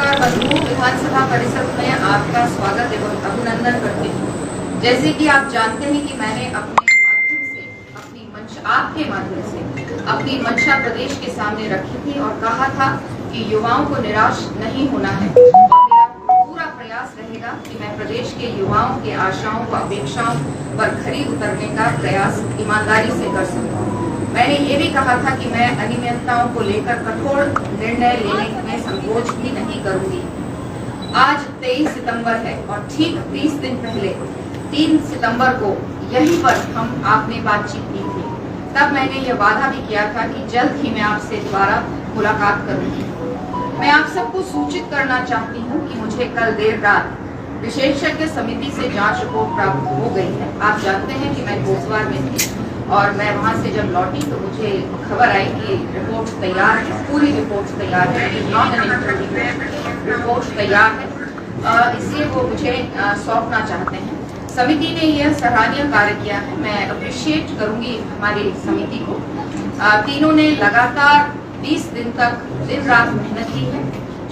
पत्रकार बंधुओं, विधानसभा परिसर में आपका स्वागत एवं अभिनंदन करती हूँ। जैसे कि आप जानते हैं कि मैंने अपने माध्यम से आपके माध्यम से अपनी मंशा प्रदेश के सामने रखी थी और कहा था कि युवाओं को निराश नहीं होना है और मेरा पूरा प्रयास रहेगा कि मैं प्रदेश के युवाओं के आशाओं व अपेक्षाओं पर खरी उतरने का प्रयास ईमानदारी से कर सकूं। मैंने ये भी कहा था कि मैं अनियमितताओं को लेकर कठोर निर्णय लेने में संकोच भी नहीं करूंगी। आज 23 सितंबर है और ठीक 30 दिन पहले 3 सितंबर को यहीं पर हम आपने बातचीत की थी। तब मैंने यह वादा भी किया था कि जल्द ही मैं आपसे दोबारा मुलाकात करूंगी। मैं आप सबको सूचित करना चाहती हूं कि मुझे कल देर रात विशेषज्ञ समिति से जांच रिपोर्ट प्राप्त हो गई है। आप जानते हैं कि मैं कोसवार में थी और मैं वहां से जब लौटी तो मुझे खबर आई कि रिपोर्ट तैयार है, पूरी रिपोर्ट तैयार है, रिपोर्ट तैयार है, इसलिए वो मुझे सौंपना चाहते हैं। समिति ने यह सराहनीय कार्य किया है, मैं अप्रिशिएट करूंगी हमारी समिति को। तीनों ने लगातार 20 दिन तक दिन रात मेहनत की है।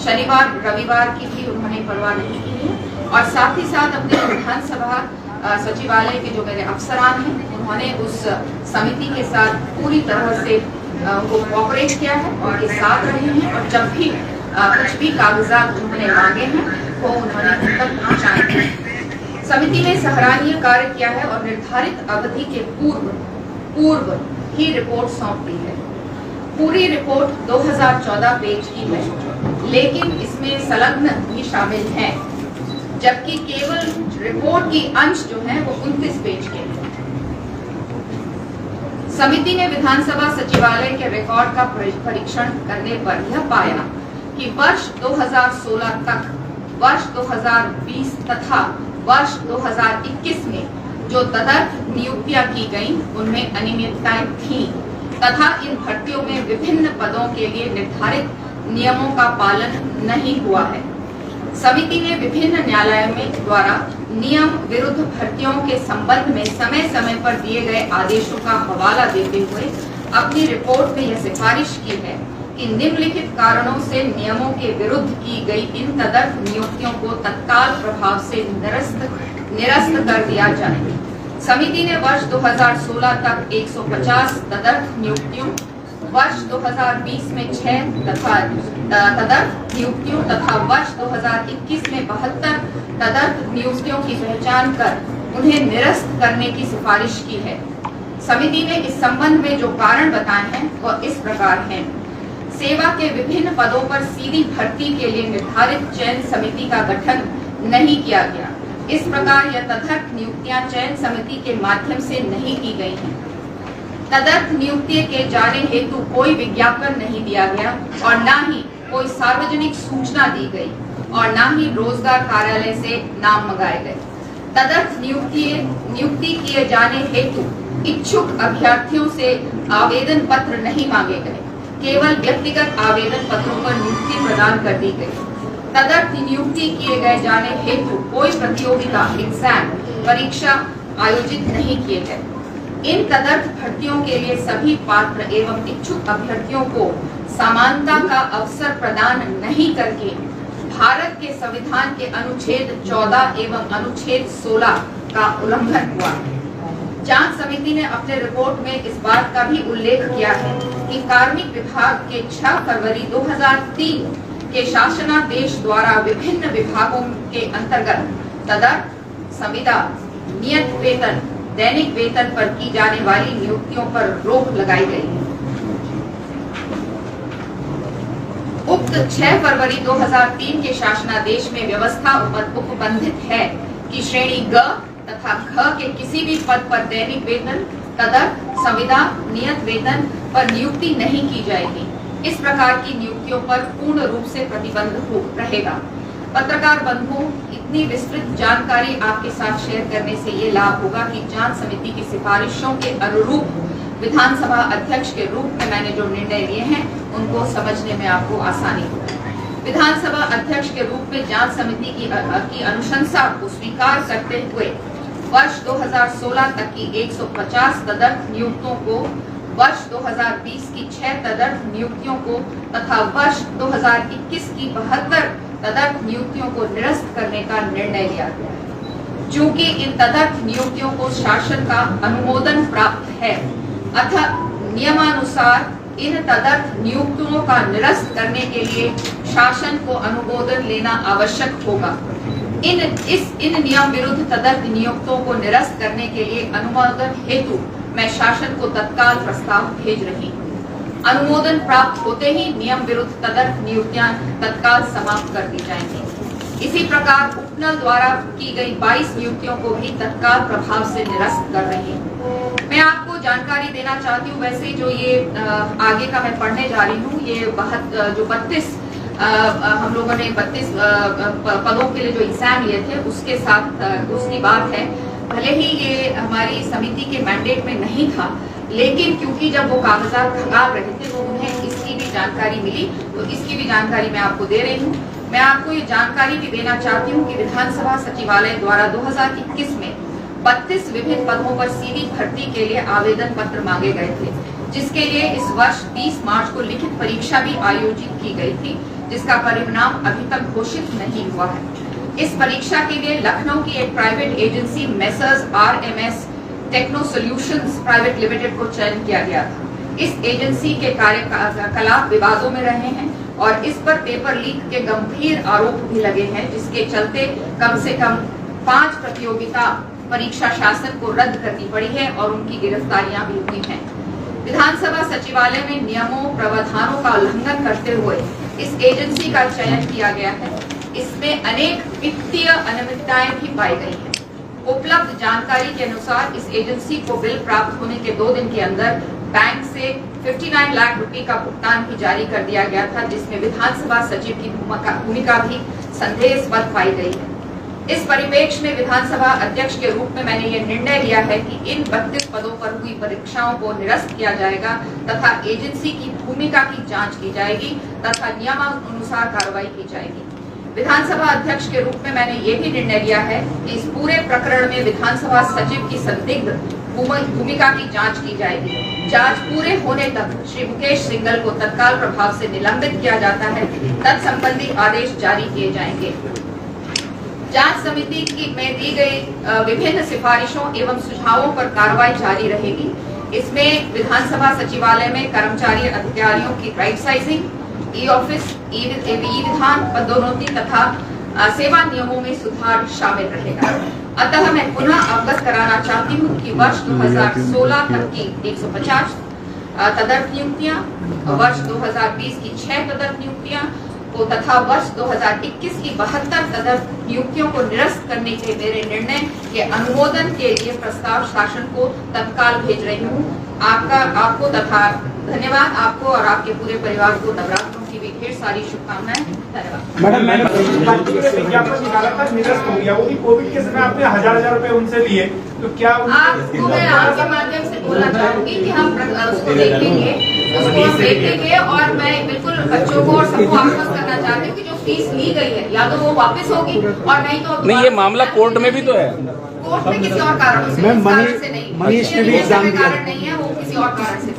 शनिवार रविवार की भी उन्होंने परवाह नहीं की है और साथ ही साथ अपने विधानसभा सचिवालय के जो मेरे अफसरान हैं उन्होंने उस समिति के साथ पूरी तरह से उनको कोऑपरेट किया है, उनके साथ रहे हैं और जब भी कुछ भी कागजात उन्होंने मांगे हैं वो उन्होंने उन तक पहुंचाए हैं। समिति ने सराहनीय कार्य किया है और निर्धारित अवधि के पूर्व ही रिपोर्ट सौंप दी है। पूरी रिपोर्ट 2014 पेज की है, लेकिन इसमें संलग्न भी शामिल हैं, जबकि केवल रिपोर्ट की अंश जो है वो 29 पेज के हैं। समिति ने विधानसभा सचिवालय के रिकॉर्ड का परीक्षण करने पर यह पाया कि वर्ष 2016 तक, वर्ष 2020 तथा वर्ष 2021 में जो तदर्थ नियुक्तियां की गईं उनमें अनियमितताएं थीं तथा इन भर्तियों में विभिन्न पदों के लिए निर्धारित नियमों का पालन नहीं हुआ है। समिति ने विभिन्न न्यायालयों में द्वारा नियम विरुद्ध भर्तियों के संबंध में समय समय पर दिए गए आदेशों का हवाला देते हुए अपनी रिपोर्ट में यह सिफारिश की है कि निम्नलिखित कारणों से नियमों के विरुद्ध की गई इन तदर्थ नियुक्तियों को तत्काल प्रभाव से निरस्त कर दिया जाए। समिति ने वर्ष 2016 तक 150 तदर्थ नियुक्तियों, वर्ष 2020 में 6 तदर्थ नियुक्तियों तथा वर्ष 2021 में 72 तदर्थ नियुक्तियों की पहचान कर उन्हें निरस्त करने की सिफारिश की है। समिति ने इस संबंध में जो कारण बताए हैं वह इस प्रकार हैं। सेवा के विभिन्न पदों पर सीधी भर्ती के लिए निर्धारित चयन समिति का गठन नहीं किया गया। इस प्रकार यह तदर्थ नियुक्तियां चयन समिति के माध्यम से नहीं की गई हैं। तदर्थ नियुक्ति के जाने हेतु कोई विज्ञापन नहीं दिया गया और न ही कोई सार्वजनिक सूचना दी गई और न ही रोजगार कार्यालय से नाम मंगाए गए। तदर्थ नियुक्ति किए जाने हेतु इच्छुक अभ्यर्थियों से आवेदन पत्र नहीं मांगे गए, केवल व्यक्तिगत आवेदन पत्रों पर नियुक्ति प्रदान कर दी गई। तदर्थ नियुक्ति किए गए जाने हेतु कोई प्रतियोगिता एग्जाम परीक्षा आयोजित नहीं किए गए। इन तदर्थ भर्तियों के लिए सभी पात्र एवं इच्छुक अभ्यर्थियों को समानता का अवसर प्रदान नहीं करके भारत के संविधान के अनुच्छेद 14 एवं अनुच्छेद 16 का उल्लंघन हुआ। जांच समिति ने अपने रिपोर्ट में इस बात का भी उल्लेख किया है कि कार्मिक विभाग के 6 फरवरी 2003 के शासनादेश द्वारा विभिन्न विभागों के अंतर्गत तदर्थ, संविदा, नियत वेतन, दैनिक वेतन पर की जाने वाली नियुक्तियों पर रोक लगाई गई है। उक्त 6 फरवरी 2003 के शासनादेश में व्यवस्था उपबंधित है कि श्रेणी ग तथा घ के किसी भी पद पर दैनिक वेतन, तदर्थ, संविदा, नियत वेतन पर नियुक्ति नहीं की जाएगी। इस प्रकार की नियुक्तियों पर पूर्ण रूप से प्रतिबंध रहेगा। पत्रकार बंधुओं, इतनी विस्तृत जानकारी आपके साथ शेयर करने से ये लाभ होगा कि जांच समिति की सिफारिशों के अनुरूप विधानसभा अध्यक्ष के रूप में मैंने जो निर्णय लिए हैं उनको समझने में आपको आसानी होगी। विधानसभा अध्यक्ष के रूप में जांच समिति की अनुशंसा को स्वीकार करते हुए वर्ष 2016 तक की 150 तदर्थ नियुक्तियों को वर्ष 2020 की 6 तदर्थ नियुक्तियों को तथा वर्ष 2021 की 72 तदर्थ नियुक्तियों को निरस्त करने का निर्णय लिया गया है। चूंकि इन तदर्थ नियुक्तियों को शासन का अनुमोदन प्राप्त है अतः नियमानुसार इन तदर्थ नियुक्तियों का निरस्त करने के लिए शासन को अनुमोदन लेना आवश्यक होगा। इन नियम विरुद्ध तदर्थ नियुक्तियों को निरस्त करने के लिए अनुमोदन हेतु मैं शासन को तत्काल प्रस्ताव भेज रही हूँ। अनुमोदन प्राप्त होते ही नियम विरुद्ध तदर्थ नियुक्तियां तत्काल समाप्त कर दी जाएंगी। इसी प्रकार उपनल द्वारा की गई 22 नियुक्तियों को भी तत्काल प्रभाव से निरस्त कर रही हूँ। मैं आपको जानकारी देना चाहती हूँ, वैसे जो ये आगे का मैं पढ़ने जा रही हूँ, ये जो 32 हम लोगों ने 32 पदों के लिए जो एग्जाम लिए थे उसके साथ दूसरी बात है। भले ही ये हमारी समिति के मैंडेट में नहीं था, लेकिन क्योंकि जब वो कागजात खंगाल रहे थे तो उन्हें इसकी भी जानकारी मिली, तो इसकी भी जानकारी मैं आपको दे रही हूँ। मैं आपको ये जानकारी भी देना चाहती हूँ कि विधानसभा सचिवालय द्वारा 2021 में 32 विभिन्न पदों पर सीधी भर्ती के लिए आवेदन पत्र मांगे गए थे, जिसके लिए इस वर्ष 30 मार्च को लिखित परीक्षा भी आयोजित की गई थी, जिसका परिणाम अभी तक घोषित नहीं हुआ है। इस परीक्षा के लिए लखनऊ की एक private agency messrs RMS techno solutions private limited को चयन किया गया था। इस एजेंसी के कार्यकलाप विवादों में रहे हैं और इस पर पेपर लीक के गंभीर आरोप भी लगे हैं, जिसके चलते कम से कम 5 प्रतियोगिता परीक्षा शासन को रद्द करनी पड़ी है और उनकी गिरफ्तारियां भी हुई हैं। विधानसभा सचिवालय में नियमों प्रावधानों का उल्लंघन करते हुए इस एजेंसी का चयन किया गया है। इसमें अनेक वित्तीय अनियमितताएं भी पाई गई हैं। उपलब्ध जानकारी के अनुसार इस एजेंसी को बिल प्राप्त होने के 2 दिन के अंदर बैंक से 59 लाख रुपए का भुगतान भी जारी कर दिया गया था, जिसमें विधानसभा सचिव की भूमिका भी संदेहास्पद पाई गई है। इस परिप्रेक्ष्य में विधानसभा अध्यक्ष के रूप में मैंने ये निर्णय लिया है कि इन 32 पदों पर हुई परीक्षाओं को निरस्त किया जाएगा तथा एजेंसी की भूमिका की जांच की जाएगी तथा नियमानुसार कार्रवाई की जाएगी। विधानसभा अध्यक्ष के रूप में मैंने ये भी निर्णय लिया है कि इस पूरे प्रकरण में विधानसभा सचिव की संदिग्ध भूमिका की जांच की जाएगी। जांच पूरे होने तक श्री मुकेश सिंघल को तत्काल प्रभाव से निलंबित किया जाता है। तत्संबंधी आदेश जारी किए जाएंगे। जांच समिति में दी गई विभिन्न सिफारिशों एवं सुझावों पर कार्रवाई जारी रहेगी। इसमें विधानसभा सचिवालय में कर्मचारी अधिकारियों की राइट साइजिंग, ई-ऑफिस, ई-विधान, पदोन्नति तथा सेवा नियमों में सुधार शामिल रहेगा। अतः मैं पुनः अवगत कराना चाहती हूँ कि वर्ष 2016 तक की 150 तदर्थ नियुक्तियां, वर्ष 2020 की 6 तदर्थ नियुक्तियां को तथा वर्ष 2021 की 72 तदर्थ नियुक्तियों को निरस्त करने के मेरे निर्णय के अनुमोदन के लिए प्रस्ताव शासन को तत्काल भेज रही हूँ। आपको तथा धन्यवाद। आपको और आपके पूरे परिवार को नवरात्रों की भी ढेर सारी शुभकामनाएं। धन्यवाद। मैडम, विज्ञापन निकाला था, निरस्त हो गया, वो भी कोविड के समय आपने हजार रुपए उनसे लिए, तो क्या आपको मैं आपके माध्यम से बोलना चाहूंगी कि हम उसको देखेंगे और मैं बिल्कुल बच्चों को और सबको आश्वस्त करना चाहती हूँ कि जो फीस ली गई है या तो वो वापस होगी और नहीं तो नहीं, ये मामला कोर्ट में भी तो है। कोर्ट में किसी और कारण से नहीं, मनीष ने भी एग्जाम दिया, कारण नहीं है, वो किसी और कारण से